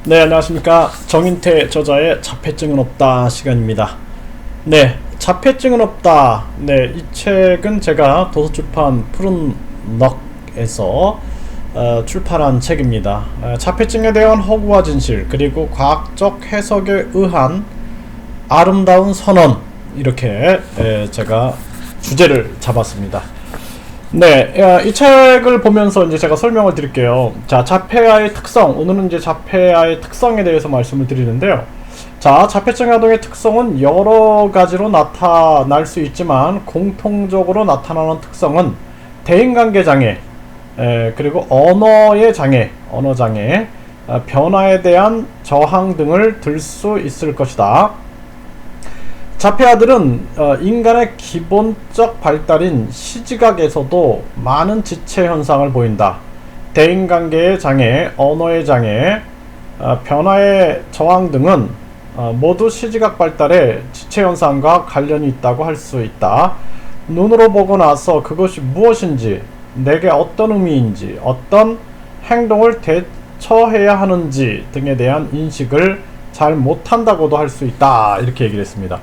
네, 안녕하십니까. 정인태 저자의 자폐증은 없다 시간입니다. 네, 자폐증은 없다. 네, 이 책은 제가 도서출판 푸른 넋에서 출판한 책입니다. 자폐증에 대한 허구와 진실, 그리고 과학적 해석에 의한 아름다운 선언, 이렇게 제가 주제를 잡았습니다. 네, 이 책을 보면서 이제 제가 설명을 드릴게요. 자, 자폐아의 특성. 오늘은 이제 자폐아의 특성에 대해서 말씀을 드리는데요. 자, 자폐증 아동의 특성은 여러 가지로 나타날 수 있지만 공통적으로 나타나는 특성은 대인관계 장애, 그리고 언어의 장애, 언어장애, 변화에 대한 저항 등을 들 수 있을 것이다. 자폐아들은 인간의 기본적 발달인 시지각에서도 많은 지체 현상을 보인다. 대인관계의 장애, 언어의 장애, 변화의 저항 등은 모두 시지각 발달의 지체 현상과 관련이 있다고 할 수 있다. 눈으로 보고 나서 그것이 무엇인지, 내게 어떤 의미인지, 어떤 행동을 대처해야 하는지 등에 대한 인식을 잘 못한다고도 할 수 있다. 이렇게 얘기를 했습니다.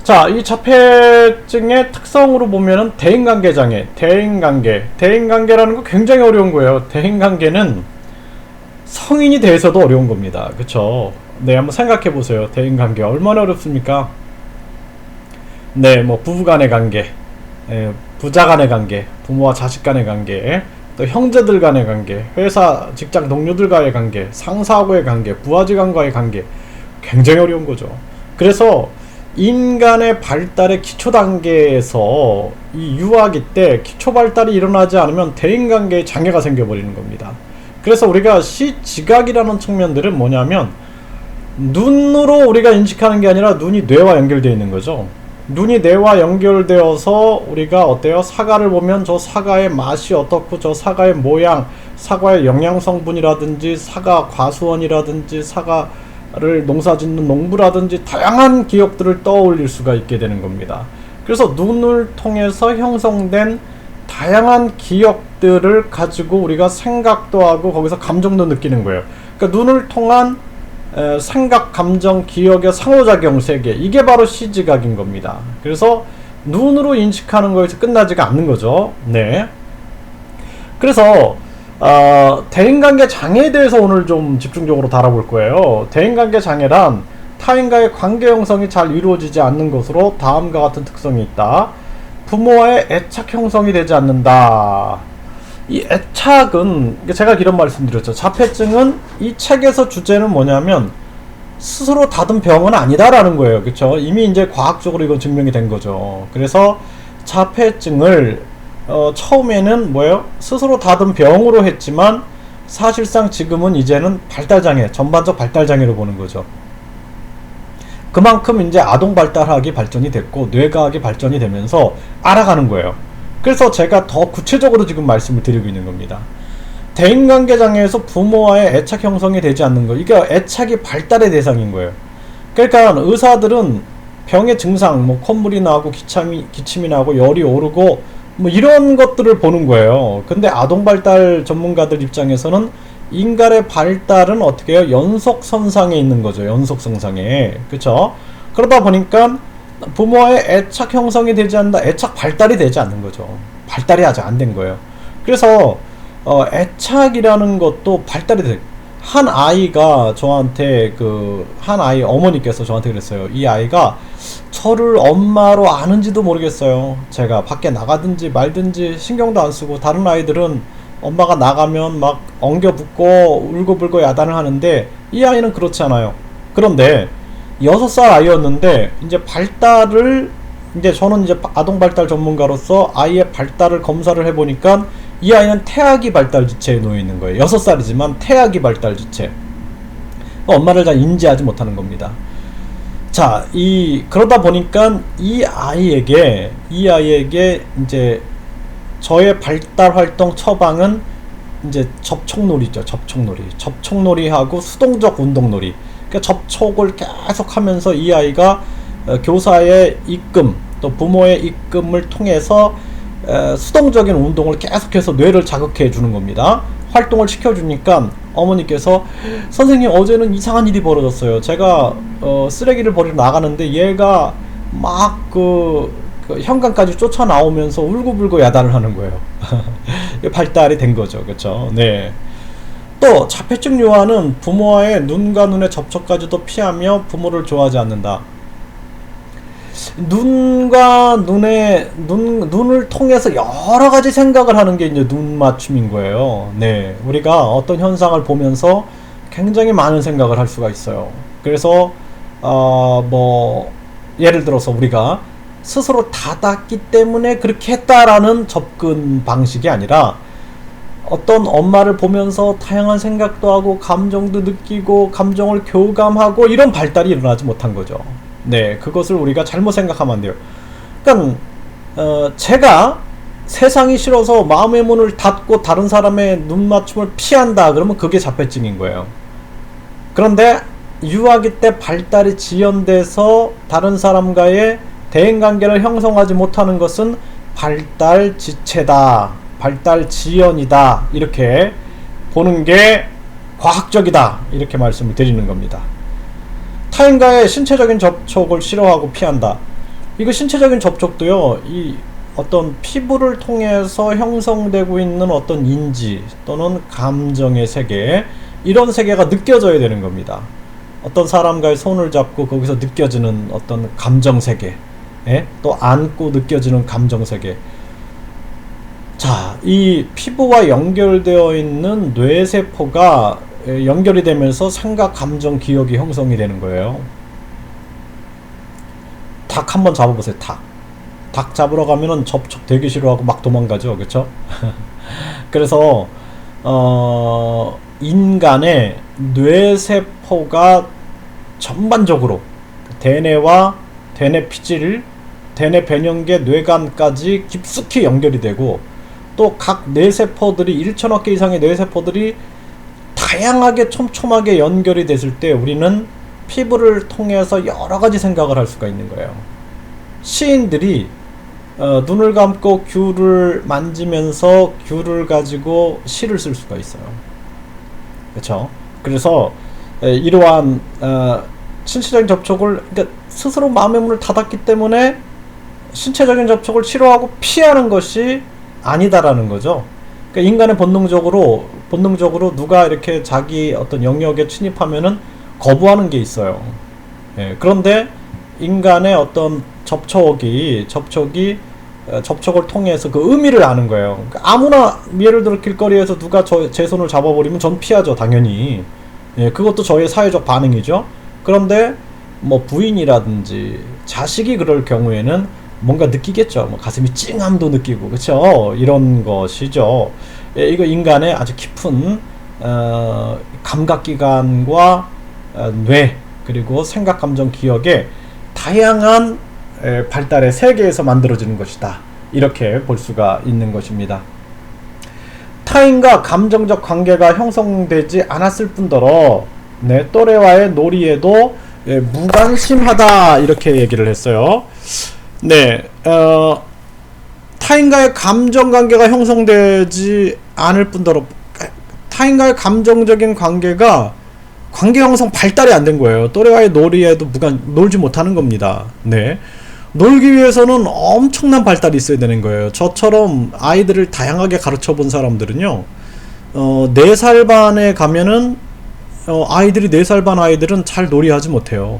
자, 이 자폐증의 특성으로 보면은 대인관계 장애, 대인관계라는 거 굉장히 어려운 거예요. 대인관계는 성인이 돼서도 어려운 겁니다. 그쵸? 네, 한번 생각해 보세요. 대인관계 얼마나 어렵습니까? 네, 뭐 부부 간의 관계, 부자 간의 관계, 부모와 자식 간의 관계, 또 형제들 간의 관계, 회사 직장 동료들과의 관계, 상사하고의 관계, 부하직원과의 관계, 굉장히 어려운 거죠. 그래서 인간의 발달의 기초 단계에서 이 유아기 때 기초 발달이 일어나지 않으면 대인관계에 장애가 생겨버리는 겁니다. 그래서 우리가 시지각이라는 측면들은 뭐냐면 눈으로 우리가 인식하는 게 아니라 눈이 뇌와 연결되어 있는 거죠. 눈이 뇌와 연결되어서 우리가 어때요? 사과를 보면 저 사과의 맛이 어떻고, 저 사과의 모양, 사과의 영양성분이라든지, 사과 과수원이라든지, 사과를 농사짓는 농부라든지 다양한 기억들을 떠올릴 수가 있게 되는 겁니다. 그래서 눈을 통해서 형성된 다양한 기억들을 가지고 우리가 생각도 하고 거기서 감정도 느끼는 거예요. 그러니까 눈을 통한 생각, 감정, 기억의 상호작용 세계, 이게 바로 시지각인 겁니다. 그래서 눈으로 인식하는 거에서 끝나지가 않는 거죠. 네. 그래서 대인관계 장애에 대해서 오늘 좀 집중적으로 다뤄볼 거예요. 대인관계 장애란 타인과의 관계 형성이 잘 이루어지지 않는 것으로 다음과 같은 특성이 있다. 부모와의 애착 형성이 되지 않는다. 이 애착은 제가 이런 말씀드렸죠. 자폐증은 이 책에서 주제는 뭐냐면 스스로 닫은 병은 아니다라는 거예요. 그렇죠? 이미 이제 과학적으로 이건 증명이 된 거죠. 그래서 자폐증을 처음에는 뭐예요? 스스로 닫은 병으로 했지만 사실상 지금은 이제는 발달장애, 전반적 발달장애로 보는 거죠. 그만큼 이제 아동 발달학이 발전이 됐고 뇌과학이 발전이 되면서 알아가는 거예요. 그래서 제가 더 구체적으로 지금 말씀을 드리고 있는 겁니다. 대인관계 장애에서 부모와의 애착 형성이 되지 않는 거, 이게 애착이 발달의 대상인 거예요. 그러니까 의사들은 병의 증상, 뭐 콧물이 나고 기침이 나고 열이 오르고 뭐 이런 것들을 보는 거예요. 근데 아동 발달 전문가들 입장에서는 인간의 발달은 어떻게 해요? 연속선상에 있는 거죠. 연속선상에. 그쵸? 그러다 보니까 부모와의 애착 형성이 되지 않는다. 애착 발달이 되지 않는 거죠. 발달이 아직 안 된 거예요. 그래서 애착이라는 것도 발달이 돼. 한 아이가 저한테 한 아이 어머니께서 저한테 그랬어요. 이 아이가 저를 엄마로 아는지도 모르겠어요. 제가 밖에 나가든지 말든지 신경도 안 쓰고, 다른 아이들은 엄마가 나가면 막 엉겨붙고 울고불고 야단을 하는데 이 아이는 그렇지 않아요. 그런데 6살 아이였는데 이제 발달을, 이제 저는 이제 아동 발달 전문가로서 아이의 발달을 검사를 해보니까 이 아이는 태아기 발달 지체에 놓여 있는 거예요. 6살이지만 태아기 발달 지체. 엄마를 잘 인지하지 못하는 겁니다. 자, 그러다 보니까 이 아이에게 이제 저의 발달 활동 처방은 이제 접촉놀이죠. 접촉놀이하고 수동적 운동놀이. 그러니까 접촉을 계속 하면서 이 아이가 교사의 입금, 또 부모의 입금을 통해서 수동적인 운동을 계속해서 뇌를 자극해 주는 겁니다. 활동을 시켜주니까 어머니께서 선생님 어제는 이상한 일이 벌어졌어요. 제가 쓰레기를 버리러 나가는데 얘가 막 그 현관까지 쫓아 나오면서 울고불고 야단을 하는 거예요. 발달이 된 거죠. 그렇죠? 네. 또 자폐증 유아는 부모와의 눈과 눈의 접촉까지도 피하며 부모를 좋아하지 않는다. 눈과 눈을 통해서 여러 가지 생각을 하는 게 이제 눈 맞춤인 거예요. 네. 우리가 어떤 현상을 보면서 굉장히 많은 생각을 할 수가 있어요. 그래서 예를 들어서 우리가 스스로 닫았기 때문에 그렇게 했다라는 접근 방식이 아니라 어떤 엄마를 보면서 다양한 생각도 하고 감정도 느끼고 감정을 교감하고 이런 발달이 일어나지 못한 거죠. 네, 그것을 우리가 잘못 생각하면 안 돼요. 그러니까 제가 세상이 싫어서 마음의 문을 닫고 다른 사람의 눈 맞춤을 피한다 그러면 그게 자폐증인 거예요. 그런데 유아기 때 발달이 지연돼서 다른 사람과의 대인관계를 형성하지 못하는 것은 발달 지체다, 발달 지연이다, 이렇게 보는 게 과학적이다, 이렇게 말씀을 드리는 겁니다. 타인과의 신체적인 접촉을 싫어하고 피한다. 이거 신체적인 접촉도요, 이 어떤 피부를 통해서 형성되고 있는 어떤 인지 또는 감정의 세계, 이런 세계가 느껴져야 되는 겁니다. 어떤 사람과의 손을 잡고 거기서 느껴지는 어떤 감정 세계, 또 안고 느껴지는 감정 세계. 자, 이 피부와 연결되어 있는 뇌세포가 연결이 되면서 생각, 감정, 기억이 형성이 되는 거예요. 닭 한번 잡아보세요. 닭 잡으러 가면은 접촉 되게 싫어하고 막 도망가죠. 그렇죠? 그래서 인간의 뇌세포가 전반적으로 대뇌와 대뇌 피질, 대뇌 변형계, 뇌관까지 깊숙이 연결이 되고, 또 각 뇌세포들이 1천억 개 이상의 뇌세포들이 다양하게 촘촘하게 연결이 됐을 때 우리는 피부를 통해서 여러 가지 생각을 할 수가 있는 거예요. 시인들이 눈을 감고 귤을 만지면서 귤을 가지고 시를 쓸 수가 있어요. 그렇죠? 그래서 이러한 신체적인 접촉을, 그러니까 스스로 마음의 문을 닫았기 때문에 신체적인 접촉을 싫어하고 피하는 것이 아니다라는 거죠. 그러니까 인간의 본능적으로 누가 이렇게 자기 어떤 영역에 침입하면은 거부하는 게 있어요. 그런데 인간의 어떤 접촉을 통해서 그 의미를 아는 거예요. 그러니까 아무나 예를 들어 길거리에서 누가 제 손을 잡아버리면 전 피하죠, 당연히. 그것도 저의 사회적 반응이죠. 그런데 뭐 부인이라든지 자식이 그럴 경우에는 뭔가 느끼겠죠. 뭐 가슴이 찡함도 느끼고, 그렇죠? 이런 것이죠. 이거 인간의 아주 깊은 감각기관과 뇌, 그리고 생각, 감정, 기억의 다양한 발달의 세계에서 만들어지는 것이다, 이렇게 볼 수가 있는 것입니다. 타인과 감정적 관계가 형성되지 않았을 뿐더러 또래와의 놀이에도 무관심하다, 이렇게 얘기를 했어요. 타인과의 감정관계가 형성되지 않을 뿐더러 타인과의 감정적인 관계가 관계 형성 발달이 안 된 거예요. 또래와의 놀이에도 놀지 못하는 겁니다. 놀기 위해서는 엄청난 발달이 있어야 되는 거예요. 저처럼 아이들을 다양하게 가르쳐 본 사람들은요, 4살 반에 가면은 아이들이 4살 반 아이들은 잘 놀이하지 못해요.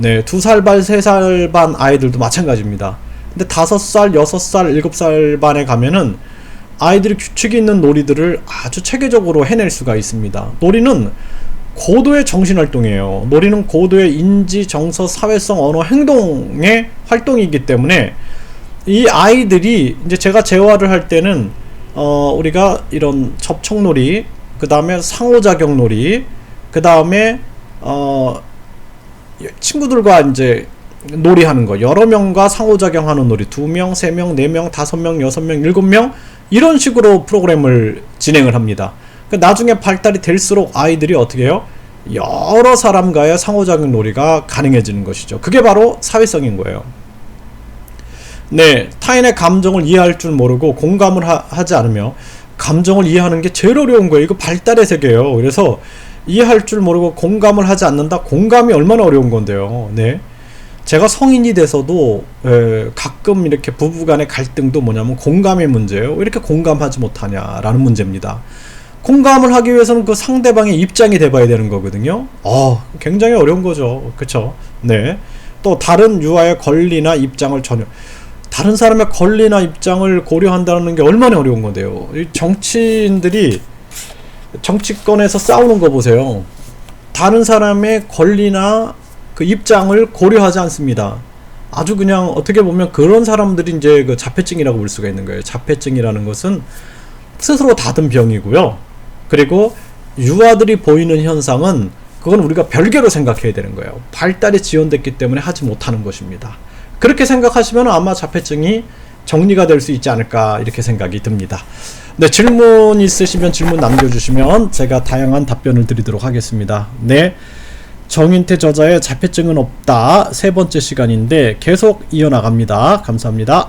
2살 반, 3살 반 아이들도 마찬가지입니다. 근데 5살, 6살, 7살 반에 가면은 아이들이 규칙이 있는 놀이들을 아주 체계적으로 해낼 수가 있습니다. 놀이는 고도의 정신활동이에요. 놀이는 고도의 인지, 정서, 사회성, 언어, 행동의 활동이기 때문에 이 아이들이 이제 제가 재활을 할 때는 우리가 이런 접촉놀이, 그 다음에 상호작용놀이, 그 다음에 친구들과 이제 놀이하는 거, 여러 명과 상호작용하는 놀이, 2명, 3명, 4명, 5명, 6명, 7명, 이런 식으로 프로그램을 진행을 합니다. 나중에 발달이 될수록 아이들이 어떻게 해요? 여러 사람과의 상호작용 놀이가 가능해지는 것이죠. 그게 바로 사회성인 거예요. 타인의 감정을 이해할 줄 모르고 공감을 하지 않으며 감정을 이해하는 게 제일 어려운 거예요. 이거 발달의 세계예요. 그래서 이해할 줄 모르고 공감을 하지 않는다? 공감이 얼마나 어려운 건데요. 네. 제가 성인이 돼서도 가끔 이렇게 부부간의 갈등도 뭐냐면 공감의 문제예요. 왜 이렇게 공감하지 못하냐라는 문제입니다. 공감을 하기 위해서는 그 상대방의 입장이 돼봐야 되는 거거든요. 굉장히 어려운 거죠. 그쵸? 네. 또 다른 유아의 권리나 입장을 다른 사람의 권리나 입장을 고려한다는 게 얼마나 어려운 건데요. 이 정치인들이 정치권에서 싸우는 거 보세요. 다른 사람의 권리나 그 입장을 고려하지 않습니다. 아주 그냥 어떻게 보면 그런 사람들이 이제 그 자폐증이라고 볼 수가 있는 거예요. 자폐증이라는 것은 스스로 닫은 병이고요. 그리고 유아들이 보이는 현상은 그건 우리가 별개로 생각해야 되는 거예요. 발달이 지연됐기 때문에 하지 못하는 것입니다. 그렇게 생각하시면 아마 자폐증이 정리가 될 수 있지 않을까 이렇게 생각이 듭니다. 네, 질문 있으시면 질문 남겨주시면 제가 다양한 답변을 드리도록 하겠습니다. 네, 정인태 저자의 자폐증은 없다 세 번째 시간인데 계속 이어나갑니다. 감사합니다.